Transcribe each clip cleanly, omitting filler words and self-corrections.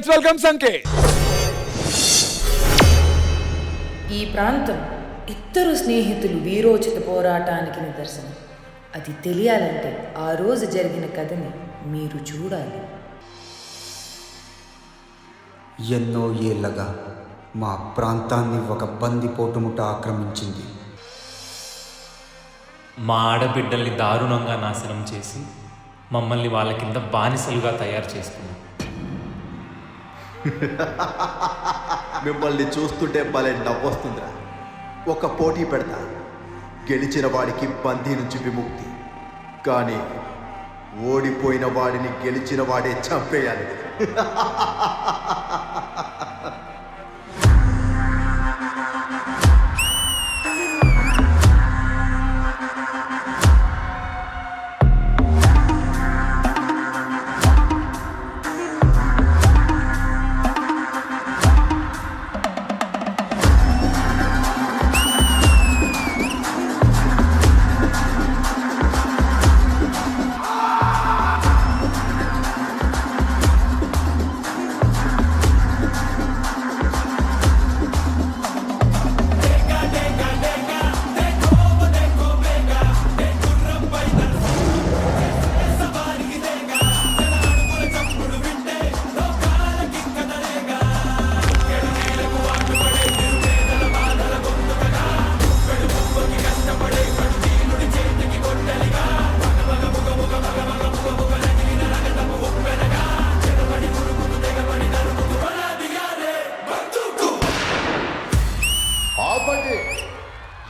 Let's welcome Sanket. ఈ ప్రాంతం ఇద్దరు స్నేహితులు వీరోచిత పోరాటానికి నిదర్శనం. అది తెలియాలంటే ఆ రోజు జరిగిన కథని మీరు చూడాలి. ఎన్నో ఏళ్లగా మా ప్రాంతాన్ని ఒక బందిపోటుముఠ ఆక్రమించింది. మా ఆడబిడ్డల్ని దారుణంగా నాశనం చేసి మమ్మల్ని వాళ్ళ కింద బానిసలుగా తయారు చేసుకున్నాం. మిమ్మల్ని చూస్తుంటే భలే నవ్వొస్తుందిరా. ఒక పోటీ పెడతా, గెలిచిన వాడికి బందీ నుంచి విముక్తి, కానీ ఓడిపోయిన వాడిని గెలిచిన వాడే చంపేయాలి.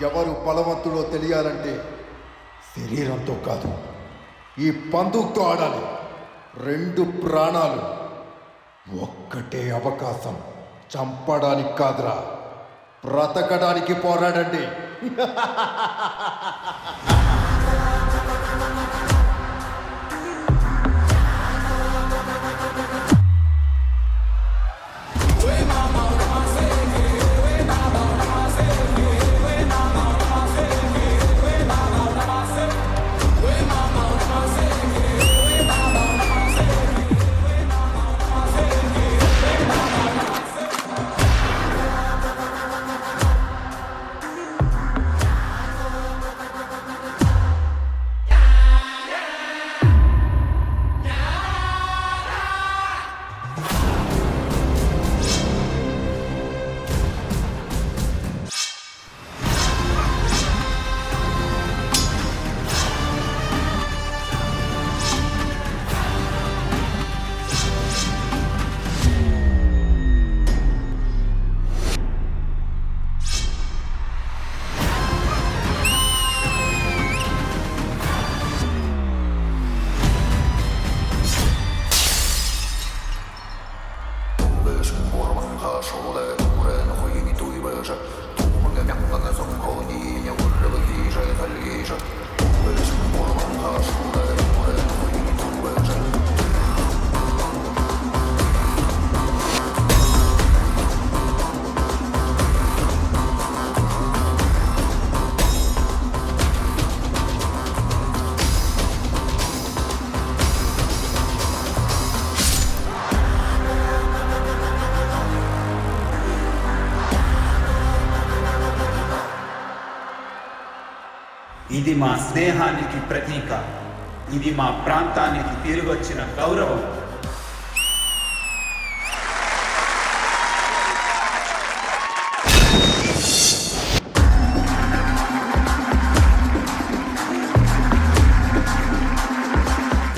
ఎవరు బలవంతుడో తెలియాలంటే శరీరంతో కాదు, ఈ బందూక్తో ఆడాలి. 2 ప్రాణాలు, ఒక్కటే అవకాశం. చంపడానికి కాదురా, బ్రతకడానికి పోరాడండి. ఇది మా స్నేహానికి ప్రతీక. ఇది మా ప్రాంతానికి తిరిగొచ్చిన గౌరవం.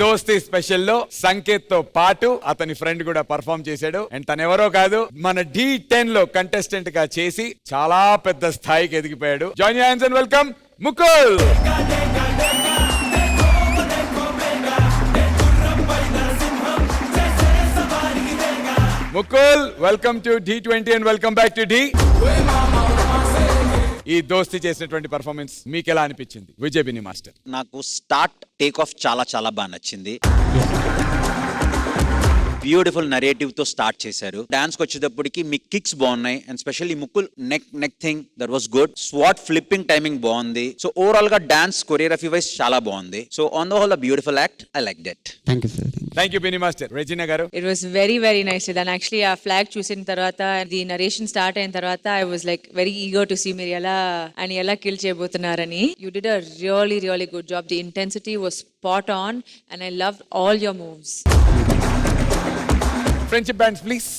దోస్తీ స్పెషల్ లో సంకేత్ తో పాటు అతని ఫ్రెండ్ కూడా పర్ఫామ్ చేశాడు. అండ్ తనెవరో కాదు, మన D10 లో కంటెస్టెంట్ గా చేసి చాలా పెద్ద స్థాయికి ఎదిగిపోయాడు. Join your hands and welcome Mukul. Mukul, welcome to D20 and welcome back to D. ఈ దోస్తి చేసినటువంటి పర్ఫార్మెన్స్ మీకు ఎలా అనిపించింది విజయ్ బిని మాస్టర్? నాకు స్టార్ట్ టేక్ ఆఫ్ చాలా బాగా నచ్చింది. బ్యూటిఫుల్ నరేటివ్ తో స్టార్ట్ చేశారు. డాన్స్ కి వచ్చేటప్పటికి మీ కిక్స్ బాగున్నాయి and specially Mukul neck thing that was good. Swat flipping timing బాగుంది. సో ఓవరాల్ గా డాన్స్ కొరియోగ్రఫీ వైజ్ చాలా బాగుంది. So on the whole beautiful act. I like that. Thank you sir. Thank you Bini master. Regina garu. It was very, very nicely done. Actually, ఆ flag చూసిన తర్వాత the narration start అయిన తర్వాత I was like very eager to see మీరు ఎలా kill చేయబోతున్నారని. You did a really, really good job. The intensity was spot on and I loved all your moves. Friendship bands please.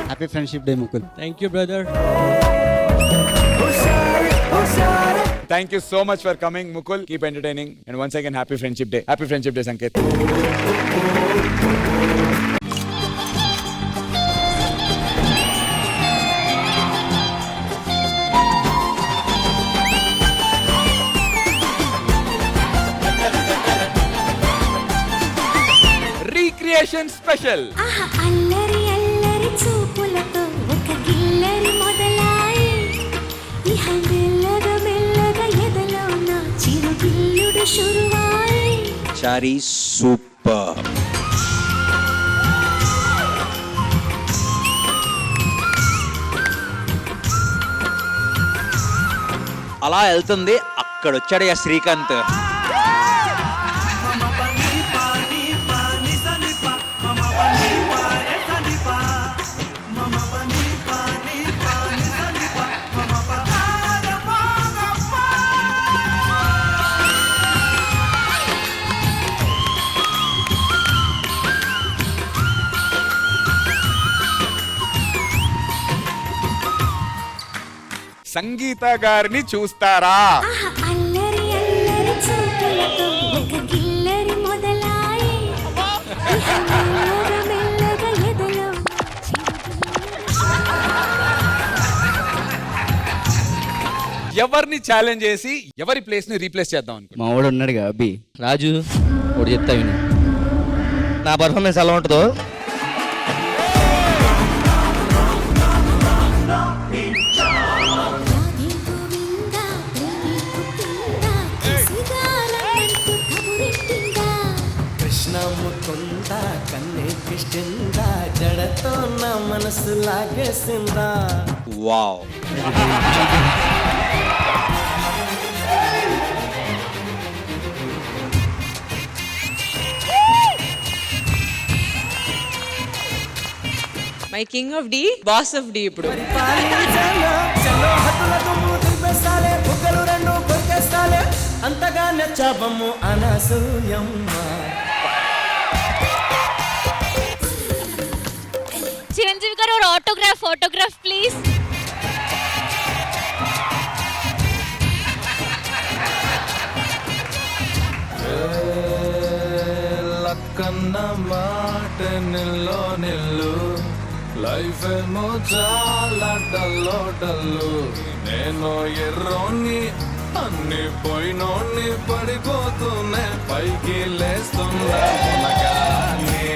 Happy friendship day Mukul. Thank you, brother. Thank you so much for coming Mukul. Keep entertaining and once again happy friendship day. Happy friendship day Sanket. Recreation special. అల్లరి అల్లరి చూపులతో ఒక గిల్లరి మొదలాయి ఇహ మెల్లగా మెల్లగా ఎదలో నా చిరుగిల్లుడు శురువాయి. చారీ super. అలా వెళ్తుంది, అక్కడ వచ్చాడు ఆ శ్రీకాంత్. సంగీత గారిని చూస్తారా? అల్లరి అల్లరి చూపులతో ఒక గిల్లరి మొదలాయి ఇహ మెల్లగా మెల్లగా ఎదలో ఎవరిని ఛాలెంజ్ చేసి ఎవరి ప్లేస్ ని రీప్లేస్ చేద్దాం అనుకో. మా వాడు ఉన్నాడుగా అబ్బి రాజు, ఒకటి చెప్తా విను. నా పర్ఫార్మెన్స్ ఎలా ఉంటుందో కృష్ణముకుందా కన్నే కృష్ణిందా జడతో నా మనసు లాగేసిందా. Wow. My king of D, boss of D ఇప్పుడు. అంతగా నచ్చాబమ్ము అనసూయమ్మ. చిరంజీవి గారు ఆటోగ్రాఫ్ ప్లీజ్. లక్కన్న మాట నిల్లు లైఫ్ ఏమో చాలా డల్లు నేను ఎర్రోని అన్ని పోయినోని పడిపోతూనే పైకి లేస్తున్నా మునగానే.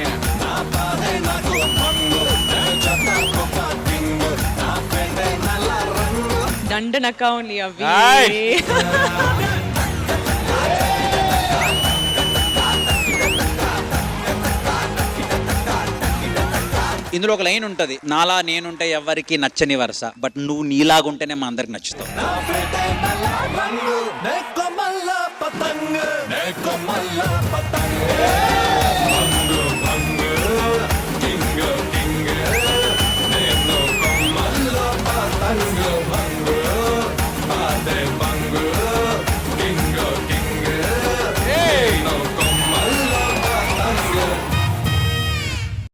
నా బాధే నాకు మంగు, నా జతకొక పింగు, నా పెండే నల్ల రంగు. దండనక ఉంది అవి. ఇందులో ఒక లైన్ ఉంటది, నాలా నేనుంటే ఎవరికి నచ్చని వరుస, బట్ నువ్వు నీలాగుంటేనే మా అందరికి నచ్చుతావు. neko malla patang